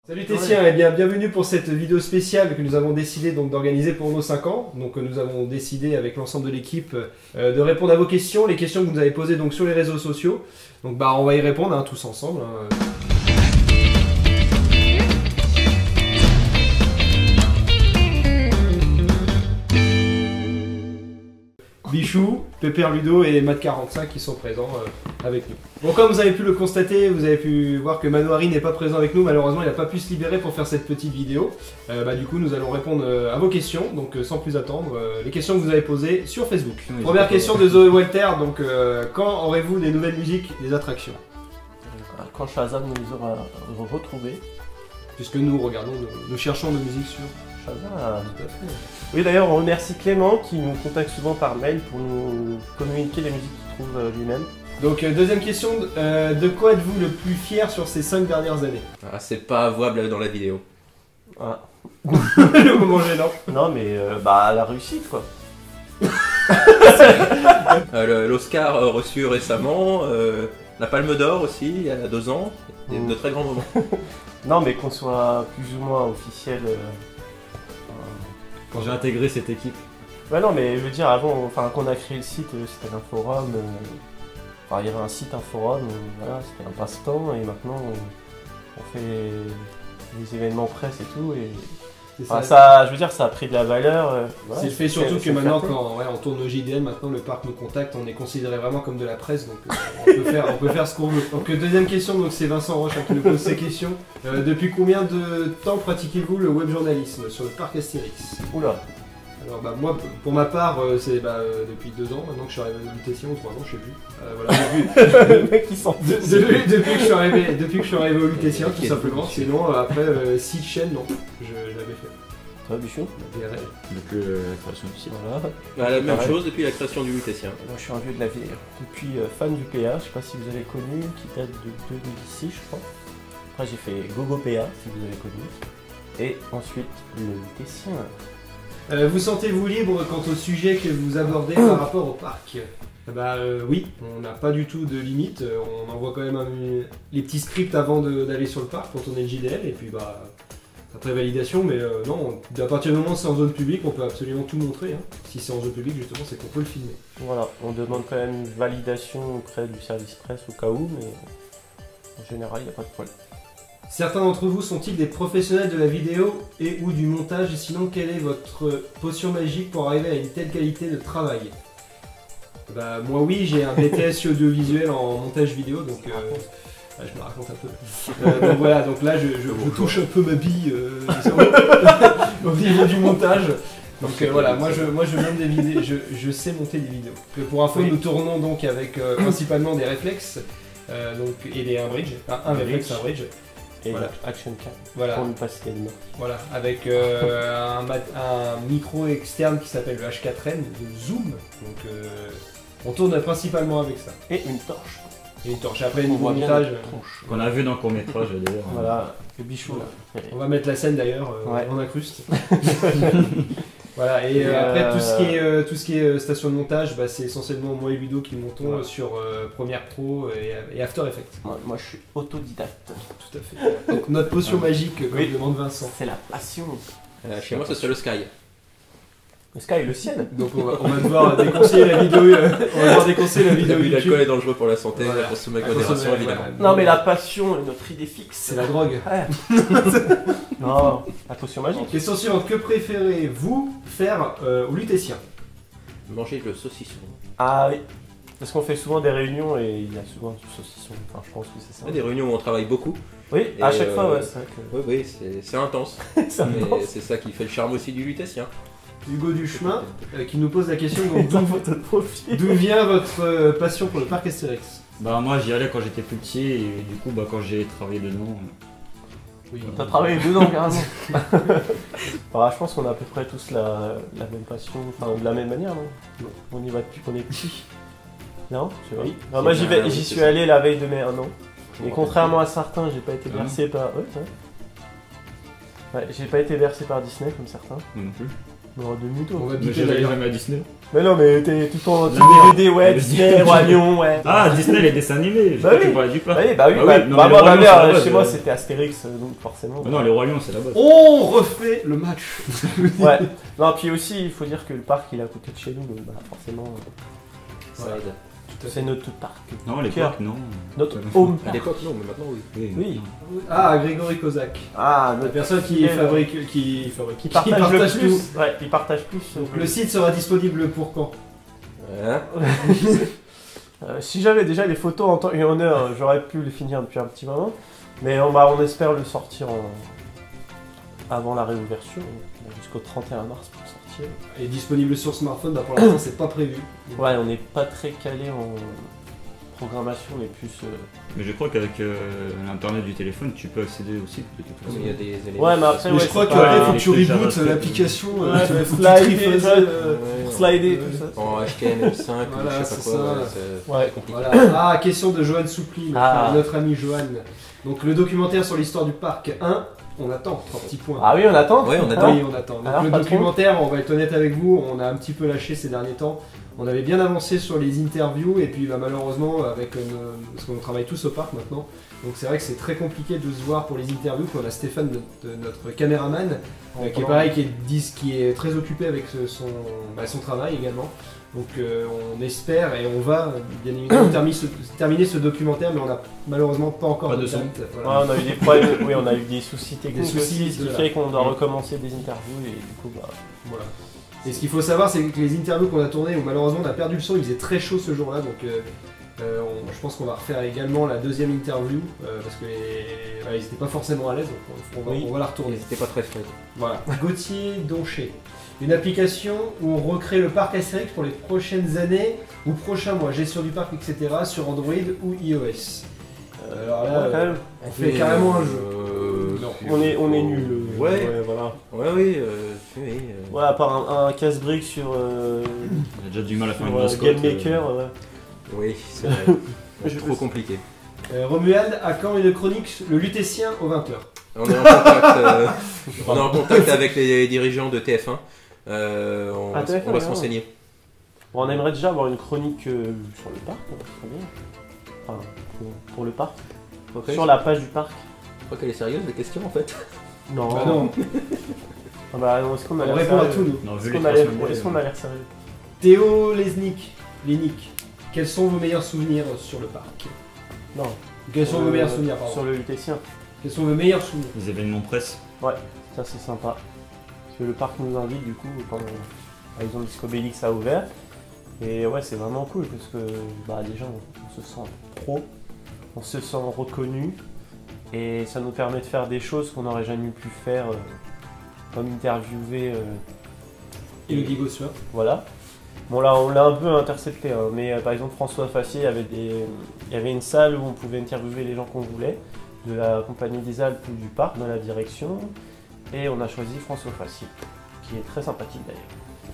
Salut Tessien et bienvenue pour cette vidéo spéciale que nous avons décidé d'organiser pour nos 5 ans. Donc nous avons décidé avec l'ensemble de l'équipe de répondre à vos questions, les questions que vous nous avez posées donc, sur les réseaux sociaux. Donc on va y répondre tous ensemble. Bichou, Pépère Ludo et Matt45 qui sont présents avec nous. Bon, comme vous avez pu le constater, vous avez pu voir que Manouari n'est pas présent avec nous. Malheureusement, il n'a pas pu se libérer pour faire cette petite vidéo. Du coup, nous allons répondre à vos questions. Donc, sans plus attendre, les questions que vous avez posées sur Facebook. Oui, première question de Zoé Walter. Donc, quand aurez-vous des nouvelles musiques, des attractions? Quand Shazam nous aura retrouvés. Puisque nous regardons, nous cherchons nos musiques sur Shazam. Tout à fait. Oui, d'ailleurs, on remercie Clément qui nous contacte souvent par mail pour nous communiquer les musiques qu'il trouve lui-même. Donc, deuxième question, de quoi êtes-vous le plus fier sur ces 5 dernières années? Ah, c'est pas avouable dans la vidéo. Ah. Le moment gênant. Non, mais la réussite, quoi. L'Oscar reçu récemment, la Palme d'Or aussi, il y a 2 ans, de très grands moments. Non, mais qu'on soit plus ou moins officiel. Quand j'ai intégré cette équipe. Ouais, non, mais je veux dire, avant, qu'on a créé le site, c'était un forum. Il y avait un site, un forum, voilà, c'était un passe-temps, et maintenant on fait des événements presse et tout. Ça, je veux dire, ça a pris de la valeur. Voilà, c'est le fait surtout que maintenant, quand on tourne au JDL, maintenant le parc nous contacte, on est considéré vraiment comme de la presse, donc on peut faire ce qu'on veut. Donc deuxième question, donc c'est Vincent Roche qui nous pose ces questions. Depuis combien de temps pratiquez-vous le web journalisme sur le parc Astérix? Oula. Alors moi, pour ma part, c'est depuis 2 ans maintenant que je suis arrivé à l'Ultession, ou 3 ans, je sais plus. Le mec qui s'en depuis que je suis arrivé au Lutessien, tout simplement. Sinon, après 6 chaînes, non, je l'avais fait. Toi, Bichou? Depuis la création du site. Voilà. La même chose depuis la création du Lutessien. Moi, je suis un vieux de la vieille. Depuis fan du PA, je sais pas si vous avez connu, qui date de 2006, je crois. Après, j'ai fait Gogo PA, si vous avez connu. Et ensuite, le Lutessien. Vous sentez-vous libre quant au sujet que vous abordez par rapport au parc? Oui, on n'a pas du tout de limite, on envoie quand même les petits scripts avant d'aller sur le parc quand on est le JDL, et puis après validation, mais non, à partir du moment où c'est en zone publique, on peut absolument tout montrer. Hein. Si c'est en zone publique, justement, c'est qu'on peut le filmer. Voilà, on demande quand même une validation auprès du service presse au cas où, mais en général, il n'y a pas de problème. Certains d'entre vous sont-ils des professionnels de la vidéo et ou du montage, et sinon quelle est votre potion magique pour arriver à une telle qualité de travail? Moi oui, j'ai un BTS audiovisuel en montage vidéo, donc je me raconte un peu. Donc voilà, donc là je touche un peu ma bille au niveau du montage. Donc voilà, moi je monte des vidéos, je sais monter des vidéos. Pour info, nous tournons donc avec principalement des réflexes et un bridge, un réflexe, un bridge. Et voilà. Action Cam, voilà. Pour ne pas citer le nom. Voilà, avec un micro externe qui s'appelle le H4n de Zoom. Donc on tourne principalement avec ça. Et une torche. Et une torche. Après, niveau montage. Qu'on a vu dans le court-métrage d'ailleurs. Voilà, le Bichou là. On va mettre la scène d'ailleurs, on incruste. Voilà, et Et après tout ce qui est station de montage, c'est essentiellement moi et Ludo qui montons sur Premiere Pro et After Effects. Moi je suis autodidacte. Tout à fait. Donc notre potion magique, comme demande Vincent. C'est la passion. Chez moi, ce serait le Sky. Le Sky, le ciel. Donc on va devoir déconseiller la vidéo. On va devoir déconseiller la vidéo. L'alcool est dangereux pour la santé, voilà. pour consommer avec modération évidemment. Non mais la passion est notre idée fixe. C'est la drogue. Ouais. Non, la potion magique. Question suivante, que préférez-vous faire au Lutessien? Manger le saucisson. Ah oui. Parce qu'on fait souvent des réunions et il y a souvent du saucisson. Enfin, je pense que c'est ça. Des réunions où on travaille beaucoup. Oui, à chaque fois, ouais, c'est vrai que... Oui, c'est intense. Mais c'est ça qui fait le charme aussi du Lutessien. Hugo Duchemin qui nous pose la question d'où vient votre passion pour le parc Astérix? Moi j'y allais quand j'étais plus petit et du coup quand j'ai travaillé dedans. Oui. T'as travaillé dedans carrément. Je pense qu'on a à peu près tous la même passion, de la même manière, non? On y va depuis qu'on est petit. Non? Oui. Moi j'y suis allé la veille de mes 1 an. Et contrairement à certains, j'ai pas été bercé par... Ouais, j'ai pas été bercé par Disney comme certains. Non plus. Non, de Muto. On va Mais piquer j'avais d'ailleurs. jamais à Disney. Mais non, mais t'es tout le temps Non, DVD, ouais, Disney, Roi Lion, ouais. Ah, Disney, les dessins animés. Bah Je oui. tu parlais du parc. Bah oui, bah oui, Ah bah, oui, non, bah, mais moi, le ma Roi Lion, c'est la mère, base, chez moi, c'était Astérix, donc forcément. Non, les Rois Lions, c'est la base. On refait le match. Ouais. Non, puis aussi, il faut dire que le parc, il a coûté de chez nous, donc bah, forcément, Ça aide. c'est notre parc. Non, les Cœur. parcs, non. Notre home À park. l'époque, non, mais maintenant, oui. Oui. Ah, Grégory Kozak. Ah, La notre personne qui qui fabrique, qui partage le plus. Ouais, il partage plus. Donc le site sera disponible pour quand? Hein Si j'avais déjà les photos en temps et en heure, j'aurais pu les finir depuis un petit moment. Mais on espère le sortir avant la réouverture. On a jusqu'au 31 mars pour sortir. Et disponible sur smartphone, bah pour l'instant c'est pas prévu. Ouais, on n'est pas très calé en programmation, mais plus. Mais je crois qu'avec l'internet du téléphone, tu peux accéder au site de toute façon. Il y a des éléments. Ouais, mais après, Mais ouais, je crois c'est qu'après pas- faut que tu les rebootes JavaScript. l'application. Ouais, faut que tu slider, trifasses, Ouais, Slider, tout ça. En HTML5 Voilà, ou je sais c'est pas ça. quoi. Ouais. Voilà. Ah, question de Johan Soupli, notre ami Johan. Donc le documentaire sur l'histoire du parc 1, on attend, 3 petits points. Ah oui, on attend. Ouais, on attend. Oui, on attend. Donc Alors, le pas documentaire, on va être honnête avec vous, on a un petit peu lâché ces derniers temps. On avait bien avancé sur les interviews et puis bah, malheureusement, avec parce qu'on travaille tous au parc maintenant, donc c'est vrai que c'est très compliqué de se voir pour les interviews. Puis on a Stéphane, notre caméraman, qui est pareil, qui est très occupé avec son travail également. Donc on espère et on va bien évidemment terminer ce documentaire, mais on n'a malheureusement pas encore Pas de de son. date. Ouais, Voilà. on a eu des problèmes, oui, on a eu des soucis techniques Des soucis, aussi, ce qui voilà. fait qu'on doit recommencer des interviews et du coup, bah, Voilà. Et ce qu'il faut savoir, c'est que les interviews qu'on a tournées, où malheureusement on a perdu le son, il faisait très chaud ce jour-là, donc je pense qu'on va refaire également la deuxième interview, parce que ils n'étaient pas forcément à l'aise, donc on va la retourner. C'était pas très frais. Voilà. Gauthier Donché. Une application où on recrée le parc Astérix pour les prochaines années ou prochains mois, gestion du parc, etc. sur Android ou iOS. Alors là, ouais, quand même, on fait carrément un jeu. on est nul. Ouais. Voilà. Ouais, oui. Ouais, à part un casse-brique sur, On a déjà du mal à faire une sur mascotte. Game Maker, ouais. Oui, c'est vrai. C'est trop compliqué. Romuald, à quand une chronique le lutétien aux 20h? On est en contact, on est en contact avec les dirigeants de TF1. On Ah, TF1, va se ouais. renseigner. Bon, on aimerait déjà avoir une chronique sur le parc, très bien. Enfin, pour le parc. Ok. Sur la page du parc. Je crois qu'elle est sérieuse, la question en fait. Non. Bah non, Ah bah, est-ce qu'on a on l'air répond à sérieux tout nous. Non, vu Est-ce les qu'on 3 a l'air semaines. est-ce qu'on a l'air sérieux Théo Lénic, quels sont vos meilleurs souvenirs sur le parc? Non. Quels sont vos meilleurs souvenirs, pardon? Sur le lutétien. Quels sont vos meilleurs souvenirs? Les événements presse. Ça c'est sympa. Parce que le parc nous invite du coup quand par exemple Discobélix a ouvert. Et ouais, c'est vraiment cool parce que bah, déjà on se sent pro, on se sent reconnu et ça nous permet de faire des choses qu'on n'aurait jamais pu faire comme interviewer. Elodie Gossuin. Voilà. Bon là on l'a un peu intercepté, hein, mais par exemple François Fassier, il y avait une salle où on pouvait interviewer les gens qu'on voulait, de la Compagnie des Alpes ou du parc, dans la direction, et on a choisi François Fassier, qui est très sympathique d'ailleurs.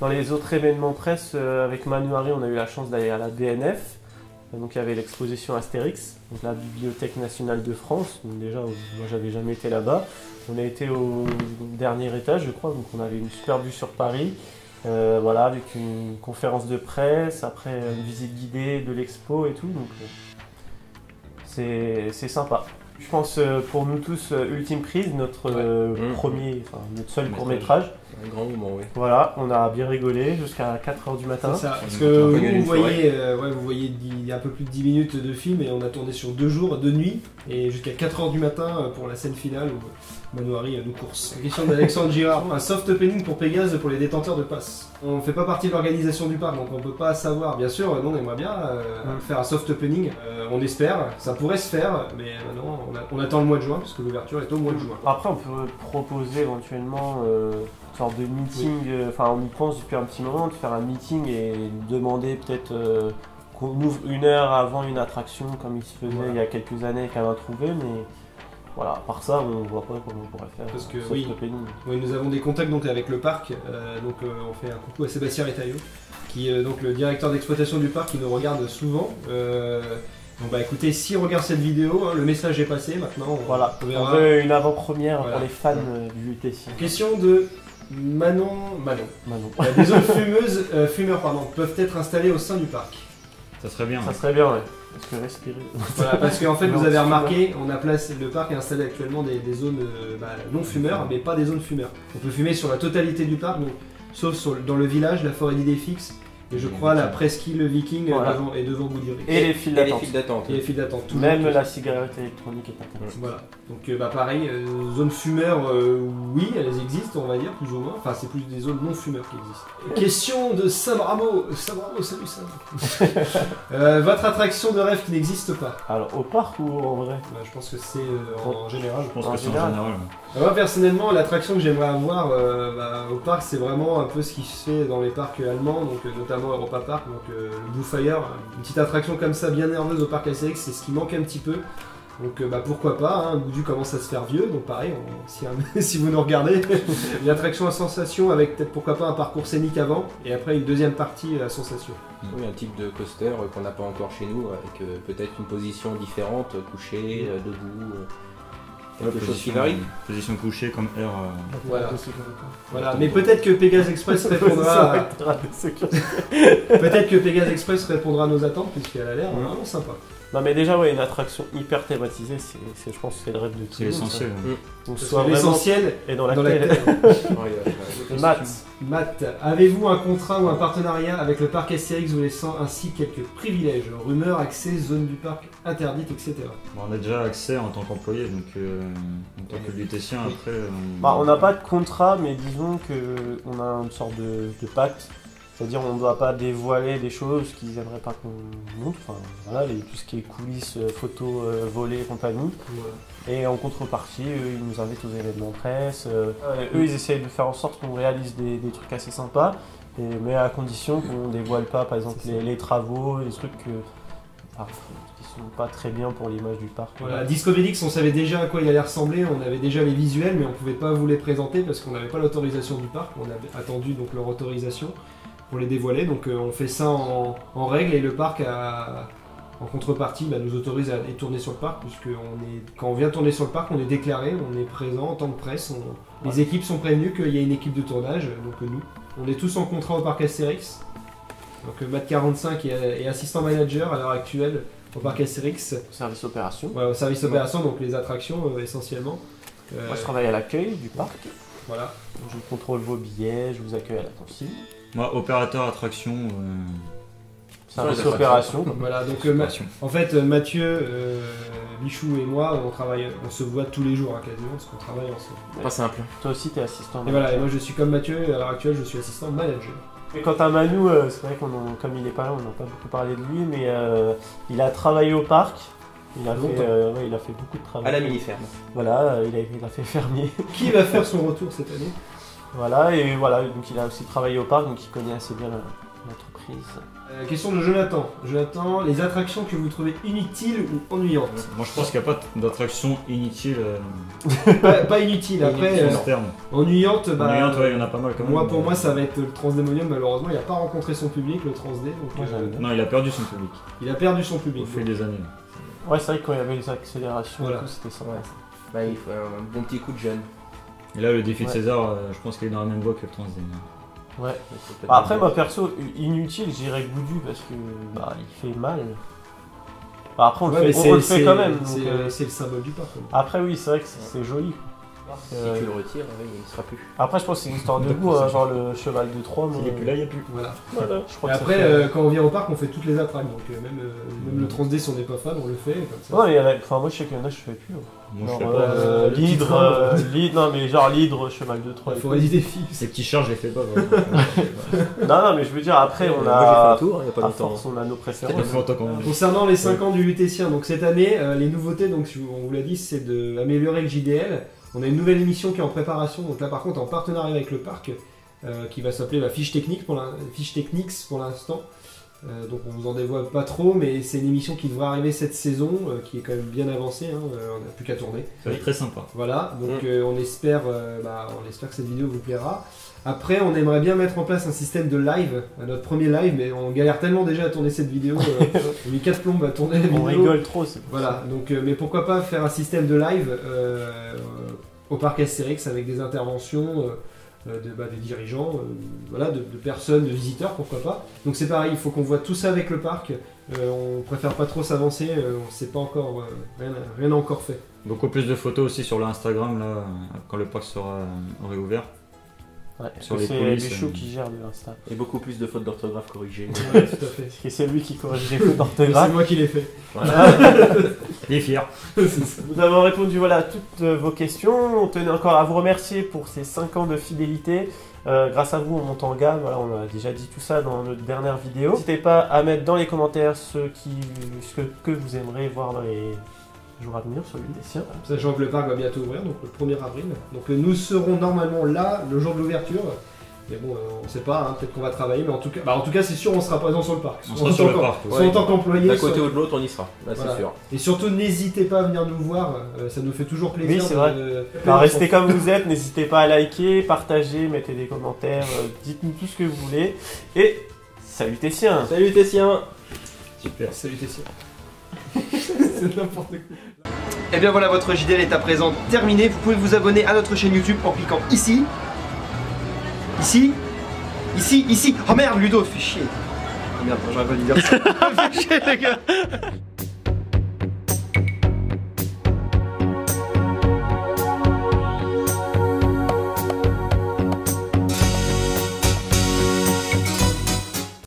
Dans les autres événements presse, avec Manu Harry, on a eu la chance d'aller à la BNF, donc il y avait l'exposition Astérix, donc la Bibliothèque nationale de France, donc déjà moi j'avais jamais été là-bas, on a été au dernier étage je crois, donc on avait une super vue sur Paris. Voilà, avec une conférence de presse, après une visite guidée de l'expo et tout, donc c'est sympa. Je pense pour nous tous, Ultime Prise, notre notre seul court-métrage. Un grand moment, oui. Voilà, on a bien rigolé jusqu'à 4h du matin. C'est ça, parce On que a vous, gagné une vous voyez il y a un peu plus de 10 minutes de film et on a tourné sur 2 jours, 2 nuits, et jusqu'à 4h du matin pour la scène finale où Manu Harry nous course. La question d'Alexandre Girard, un soft opening pour Pégase pour les détenteurs de passe. On ne fait pas partie de l'organisation du parc, donc on ne peut pas savoir. Bien sûr, nous on aimerait bien faire un soft opening, on espère, ça pourrait se faire, mais maintenant on attend le mois de juin, parce que l'ouverture est au mois de juin. Après, on peut proposer éventuellement une sorte de meeting, enfin on y pense depuis un petit moment, de faire un meeting et demander peut-être qu'on ouvre 1 heure avant une attraction comme il se faisait Voilà. il y a quelques années qu'elle a trouvé, mais voilà, à part ça, on voit pas comment on pourrait faire. Parce que, soft oui. opening. Oui, nous avons des contacts donc avec le parc, on fait un coucou à Sébastien Retailleau, qui est donc le directeur d'exploitation du parc, qui nous regarde souvent. Donc bah écoutez, s'il regarde cette vidéo, hein, le message est passé, maintenant Voilà, on on verra. veut une avant-première Voilà. pour les fans du UTC. Question de Manon. Des zones fumeurs peuvent être installées au sein du parc. Ça serait bien. Ça serait bien, ouais. Parce que respirer. Voilà, parce qu'en fait, vous avez remarqué, le parc est installé actuellement des zones non fumeurs, mais pas des zones fumeurs. On peut fumer sur la totalité du parc, donc, sauf dans le village, la forêt d'Idéfix, et je crois la presqu'île Viking est devant Boudiry. Et les files d'attente. Et les files d'attente. Même la cigarette électronique est interdite. Voilà. Donc pareil, zones fumeurs, oui, elles existent, on va dire, plus ou moins. Enfin, c'est plus des zones non fumeurs qui existent. Question de Sabramo. Sabramo, salut Sam. Votre attraction de rêve qui n'existe pas. Alors, au parc ou en vrai? Je pense que c'est en général. Je pense que c'est en général. Moi, personnellement, l'attraction que j'aimerais avoir au parc, c'est vraiment un peu ce qui se fait dans les parcs allemands, donc notamment Europa Park, donc le Blue Fire. Une petite attraction comme ça, bien nerveuse au parc Astérix, c'est ce qui manque un petit peu. Donc pourquoi pas, hein, Boudu commence à se faire vieux, donc pareil, si vous nous regardez, une attraction à sensation avec peut-être pourquoi pas un parcours scénique avant, et après une deuxième partie à sensation. Oui, un type de coaster qu'on n'a pas encore chez nous, avec peut-être une position différente, couché, debout, quelque chose qui varie. Position couchée comme air. Voilà. Mais peut-être que Pégase Express répondra peut-être que Pégase Express répondra à nos attentes, puisqu'elle a l'air vraiment sympa. Non mais déjà une attraction hyper thématisée, je pense que c'est le rêve de tout le monde. C'est l'essentiel. Donc soit l'essentiel est dans la tête. Matt, avez-vous un contrat ou un partenariat avec le parc Astérix vous laissant ainsi quelques privilèges, rumeurs, accès, zone du parc interdite, etc. On a déjà accès en tant qu'employé, donc en tant que lutétien après... On n'a pas de contrat, mais disons qu'on a une sorte de pacte. C'est-à-dire on ne doit pas dévoiler des choses qu'ils n'aimeraient pas qu'on montre, enfin, voilà, tout ce qui est coulisses, photos volées et compagnie. Ouais. Et en contrepartie, eux, ils nous invitent aux événements presse. Eux, ils essayent de faire en sorte qu'on réalise des trucs assez sympas, mais à condition qu'on ne dévoile pas, par exemple, les travaux, les trucs qui sont pas très bien pour l'image du parc. Voilà, à Discovedix, on savait déjà à quoi il allait ressembler, on avait déjà les visuels, mais on ne pouvait pas vous les présenter parce qu'on n'avait pas l'autorisation du parc. On avait attendu donc leur autorisation pour les dévoiler, donc on fait ça en règle, et le parc en contrepartie nous autorise à aller tourner sur le parc, puisque quand on vient tourner sur le parc, on est déclaré, on est présent en tant que presse, les équipes sont prévenues qu'il y a une équipe de tournage, donc nous, on est tous en contrat au parc Astérix. Donc Matt 45 est assistant manager à l'heure actuelle au parc Astérix. Service opération. Ouais, au service opération, donc les attractions essentiellement. Moi je travaille à l'accueil du parc. Voilà. Je contrôle vos billets, je vous accueille à la consigne. Moi, opérateur attraction. Service opération. Voilà, donc en fait, Mathieu, Bichou et moi, on se voit tous les jours quasiment, parce qu'on travaille ensemble. Pas simple. Toi aussi, t'es assistant manager. Et voilà, et moi je suis comme Mathieu, et à l'heure actuelle, je suis assistant manager. Et quant à Manu, c'est vrai comme il n'est pas là, on n'a pas beaucoup parlé de lui, mais il a travaillé au parc. Il a fait beaucoup de travail. À la mini-ferme. Voilà, il a fait fermier. Qui va faire son retour cette année? Voilà, donc il a aussi travaillé au parc, donc il connaît assez bien l'entreprise. Question de Jonathan. Jonathan, les attractions que vous trouvez inutiles ou ennuyantes? Moi je pense qu'il n'y a pas d'attraction inutile. Pas inutile, après. Ennuyante, ennuyante, ouais, il y en a pas mal quand même. Pour moi, ça va être le Transdémonium, malheureusement, il n'a pas rencontré son public, le Transdé. Non, il a perdu son public. Il a perdu son public. Au fil des années. Ouais, c'est vrai que quand il y avait les accélérations, voilà. C'était sympa. Ouais. Il faut un bon petit coup de jeune. Et là, le défi de César, je pense qu'il est dans la même voie que le Transdé. Ouais. Après, moi perso, inutile, j'irais Goudu parce que il fait mal. Après, on le fait quand même. C'est le symbole du parc. Après, oui, c'est vrai que c'est joli. Si tu le retires, il ne sera plus. Après, je pense que c'est une histoire de goût, genre le cheval de Troie. Il est plus là, il n'y a plus. Voilà. Je crois et après, quand on vient au parc, on fait toutes les attractions. Donc même le Transdé, si on n'est pas fan, on le fait. Comme ça. Ouais, moi je sais qu'il y en a, je fais plus. Moi, je fais pas. L'hydre, non mais genre l'hydre, cheval de Troie. Il faut des défis. Ces petits chars, je les fais pas. Non, mais je veux dire, après, on a. Moi, j'ai fait un tour, il n'y a pas longtemps. Force, on a nos préférences. Concernant les 5 ans du lutétien, donc cette année, les nouveautés, donc on vous l'a dit, c'est d'améliorer le JDL. On a une nouvelle émission qui est en préparation, donc là par contre en partenariat avec le parc, qui va s'appeler la Fiche Techniques pour l'instant. Donc on vous en dévoile pas trop, mais c'est une émission qui devrait arriver cette saison, qui est quand même bien avancée, on n'a plus qu'à tourner. Ça va être très sympa. Voilà, donc on espère que cette vidéo vous plaira. Après, on aimerait bien mettre en place un système de live, notre premier live, mais on galère tellement déjà à tourner cette vidéo, on a mis 4 plombes à tourner la vidéo. On rigole trop, c'est voilà, donc, mais pourquoi pas faire un système de live au parc Astérix avec des interventions, des dirigeants, voilà, de personnes, de visiteurs, pourquoi pas. Donc c'est pareil, il faut qu'on voit tout ça avec le parc. On préfère pas trop s'avancer, on sait pas encore, rien n'a encore fait. Beaucoup plus de photos aussi sur l'Instagram là, quand le parc sera réouvert. Ouais, Sur les c'est coulisses, Béchou qui gère le Insta. Et beaucoup plus de fautes d'orthographe corrigées. Ouais, tout à fait. Et c'est lui qui corrige les fautes C'est d'orthographe. moi qui l'ai fait. Il est fier. Nous avons répondu voilà, à toutes vos questions. On tenait encore à vous remercier pour ces 5 ans de fidélité. Grâce à vous, on monte en gamme. Voilà, on a déjà dit tout ça dans notre dernière vidéo. N'hésitez pas à mettre dans les commentaires ce que vous aimeriez voir dans les jours à venir sur l'île des Siens. Sachant que le parc va bientôt ouvrir, donc le 1er avril. Donc nous serons normalement là le jour de l'ouverture. Mais bon, on sait pas, hein, peut-être qu'on va travailler, mais en tout cas c'est sûr, on sera présent sur le parc. On sera sur le parc. Soit en tant qu'employé. D'un côté ou de l'autre, on y sera. Là, Voilà. c'est sûr. Et surtout, n'hésitez pas à venir nous voir, ça nous fait toujours plaisir. Oui, c'est vrai. Alors, restez comme vous êtes, n'hésitez pas à liker, partager, mettez des commentaires, dites-nous tout ce que vous voulez. Et salut Tessien. Salut Tessien. Super. Salut Tessia. C'est n'importe quoi. Et bien voilà, votre JDL est à présent terminé. Vous pouvez vous abonner à notre chaîne YouTube en cliquant ici. Ici. Oh merde, Ludo, fais chier. Oh merde, j'aurais pas dû dire ça. Fais chier, les gars.